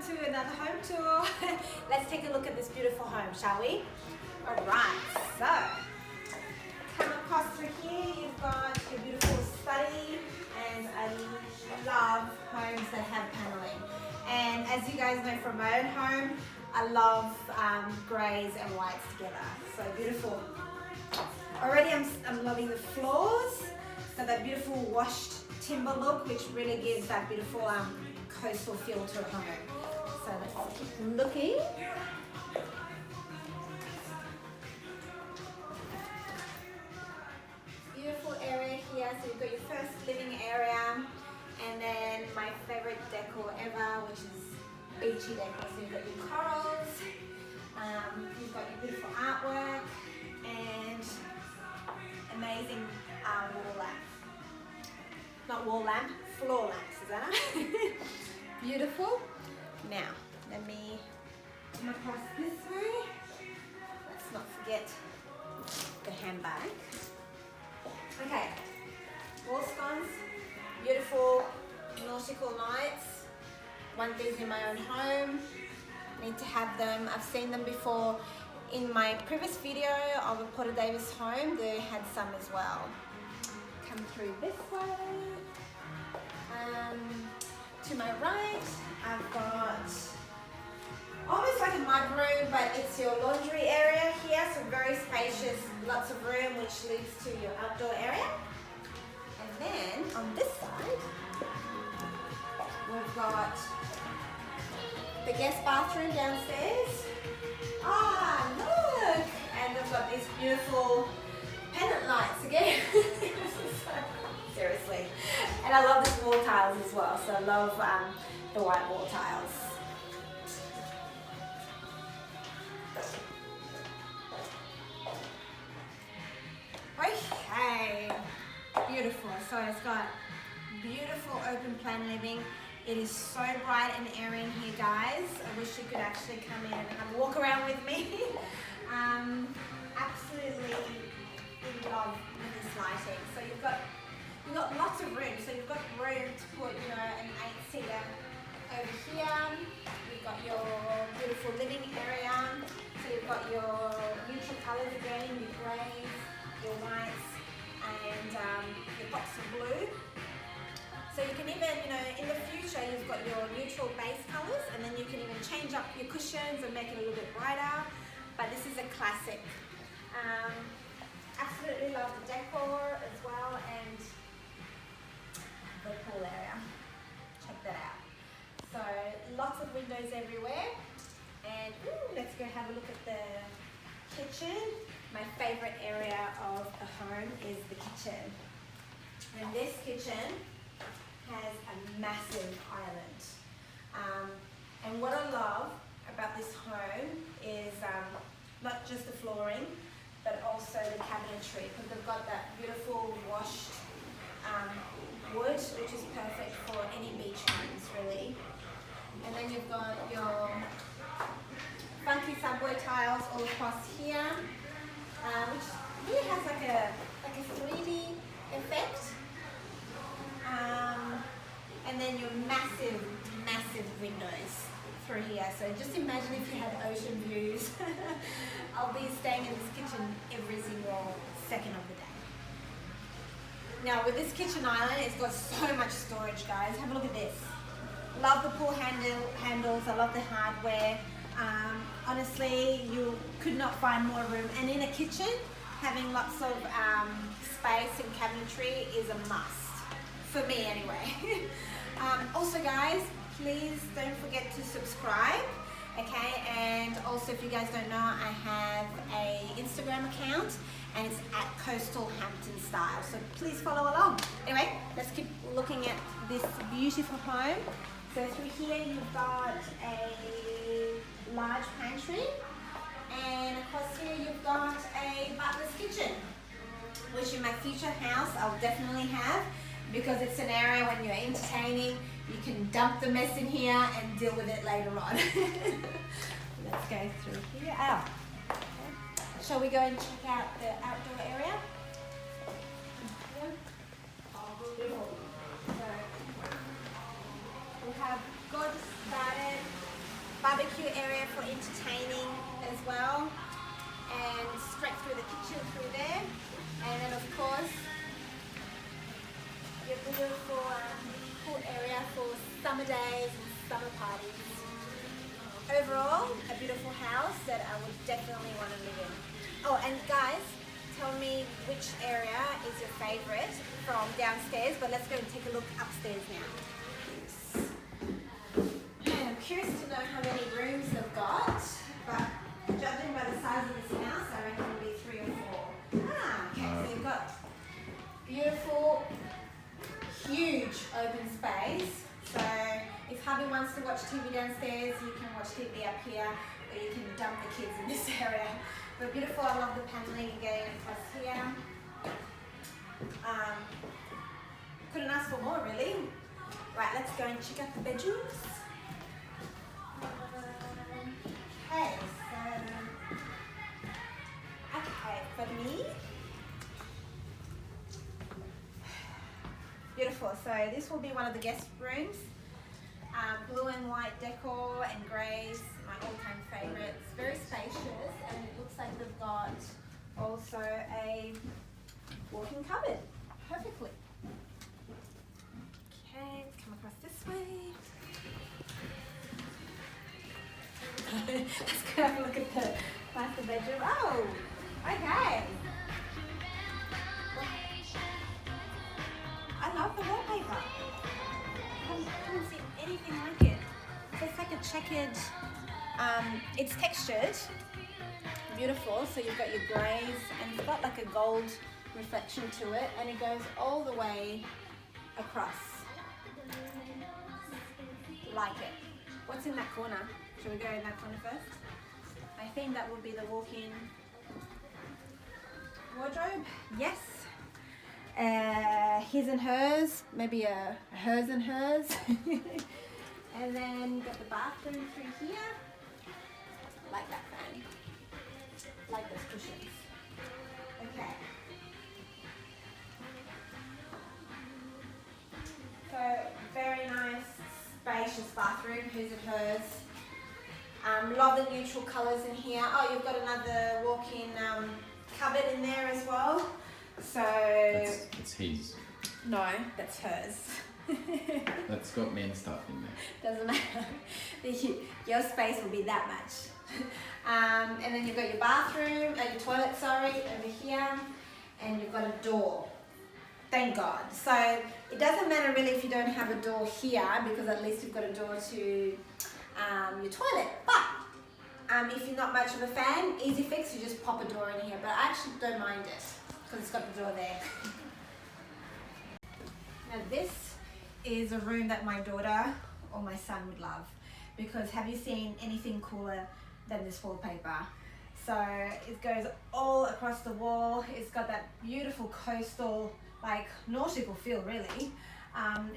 to another home tour. Let's take a look at this beautiful home, shall we? All right, so come across through here, you've got your beautiful study, and I love homes that have paneling. And as you guys know from my own home, I love greys and whites together. So beautiful. Already I'm loving the floors. So that beautiful washed timber look, which really gives that beautiful coastal feel to a home. So let's keep looking. Beautiful area here. So you've got your first living area, and then my favorite decor ever, which is beachy decor. So you've got your corals, you've got your beautiful artwork, and amazing wall lamp. Not wall lamp, floor lamp, Susanna. Beautiful. Now, let me come across this way. Let's not forget the handbag. Okay, wall scones, beautiful nautical lights. Want these in my own home. Need to have them. I've seen them before. In my previous video of a Porter Davis home, they had some as well. Come through this way. To my right, I've got almost like a mud room, but it's your laundry area here, so very spacious, lots of room, which leads to your outdoor area. And then on this side, we've got the guest bathroom downstairs. Ah, look! And we've got these beautiful pendant lights again. Seriously. And I love these wall tiles as well, so I love the white wall tiles. Okay, beautiful. So it's got beautiful open plan living. It is so bright and airy in here, guys. I wish you could actually come in and have a walk around with me. Absolutely in love with this lighting. So you've got lots of room. So you've got room to put, you know, an 8-seater over here. You've got your beautiful living area. So you've got your neutral colours again, your greys, your whites, and your pops of blue. So you can even, you know, in the future, you've got your neutral base colours, and then you can even change up your cushions and make it a little bit brighter. But this is a classic. Absolutely love the decor as well, and the pool area. Check that out. So lots of windows everywhere. And let's go have a look at the kitchen. My favourite area of the home is the kitchen. And this kitchen has a massive island. And what I love about this home is not just the flooring, but also the cabinetry, because they've got that beautiful washed wood, which is perfect for any beach homes, really. And then you've got your funky subway tiles all across here, which really has like a 3D effect. And then your massive windows through here. So just imagine if you had ocean views. I'll be staying in this kitchen every single second of the day. Now with this kitchen island, it's got so much storage, guys. Have a look at this. Love the pool handles. I love the hardware. Honestly, you could not find more room. And in a kitchen, having lots of space and cabinetry is a must. For me anyway. Also guys, please don't forget to subscribe, okay? And also, if you guys don't know, I have a Instagram account, and it's at Coastal Hampton Style. So please follow along. Anyway, let's keep looking at this beautiful home. So through here you've got a large pantry, and across here you've got a butler's kitchen, which in my future house I'll definitely have, because it's an area when you're entertaining, you can dump the mess in here and deal with it later on. Let's go through here. Oh. Okay. Shall we go and check out the outdoor area? So we have gorgeous garden barbecue area for entertaining as well, and straight through the kitchen through there, and then of course your beautiful pool area for summer days and summer parties. Overall, a beautiful house that I would definitely want to live in. Oh, and guys, tell me which area is your favorite from downstairs, but let's go and take a look upstairs now. I'm curious to know how many rooms they've got, but judging by the size of this house, I reckon it'll be 3 or 4. Okay, so you've got beautiful, huge open space. So if hubby wants to watch TV downstairs, you can watch TV up here, or you can dump the kids in this area. But beautiful, I love the paneling again across here. Couldn't ask for more, really. Right, let's go and check out the bedrooms. Okay, for me. Beautiful, so this will be one of the guest rooms. Blue and white decor and greys, my all-time favorites. Very spacious, and it looks like they've got also a walk-in cupboard, perfectly. Okay, let's come across this way. Let's go have a look at the master bedroom. Oh, okay. I love the wallpaper. I haven't seen anything like it. So it's like a checkered, it's textured, beautiful. So you've got your greys and you've got like a gold reflection to it, and it goes all the way across. Like it. What's in that corner? Should we go in that corner first? I think that would be the walk-in wardrobe. Yes. His and hers, maybe a hers and hers. And then you've got the bathroom through here. Like that fan. Like those cushions. Okay. So very nice, spacious bathroom, his and hers. Love the neutral colours in here. Oh, you've got another walk-in cupboard in there as well. So it's his. No, that's hers. That's got men's stuff in there. Doesn't matter. Your space will be that much. And then you've got your bathroom, your toilet, sorry, over here, and you've got a door. Thank God. So it doesn't matter really if you don't have a door here, because at least you've got a door to your toilet. But if you're not much of a fan, easy fix, you just pop a door in here. But I actually don't mind it, because it's got the door there. Now this is a room that my daughter or my son would love, because have you seen anything cooler than this wallpaper? So it goes all across the wall. It's got that beautiful coastal, like nautical feel really.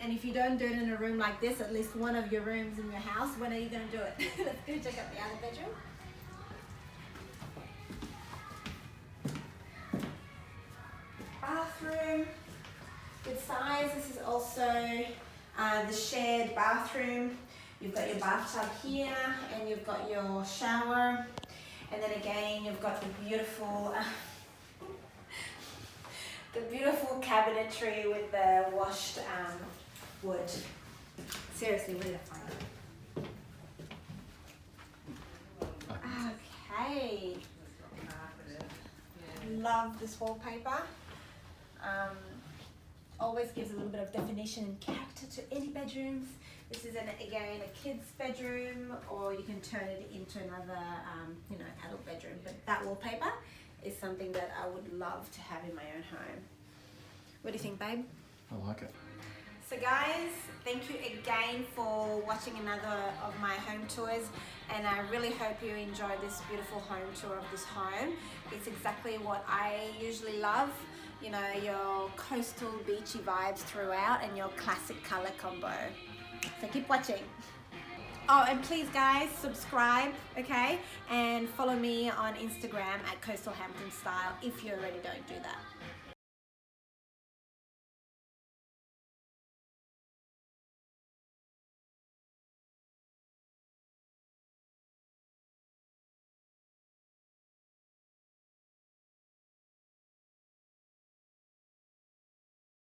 And if you don't do it in a room like this, at least one of your rooms in your house, when are you going to do it? Let's go check out the other bedroom. Bathroom, good size. This is also the shared bathroom. You've got your bathtub here, and you've got your shower, and then again you've got the beautiful cabinetry with the washed wood. Seriously, we need to find it. Okay. Love this wallpaper. Always gives a little bit of definition and character to any bedrooms. This is again a kid's bedroom, or you can turn it into another adult bedroom. But that wallpaper is something that I would love to have in my own home. What do you think, babe? I like it. So guys, thank you again for watching another of my home tours, and I really hope you enjoyed this beautiful home tour of this home. It's exactly what I usually love. You know, your coastal beachy vibes throughout and your classic color combo. So keep watching. Oh, and please guys, subscribe, okay? And follow me on Instagram at Coastal Hampton Style if you already don't do that.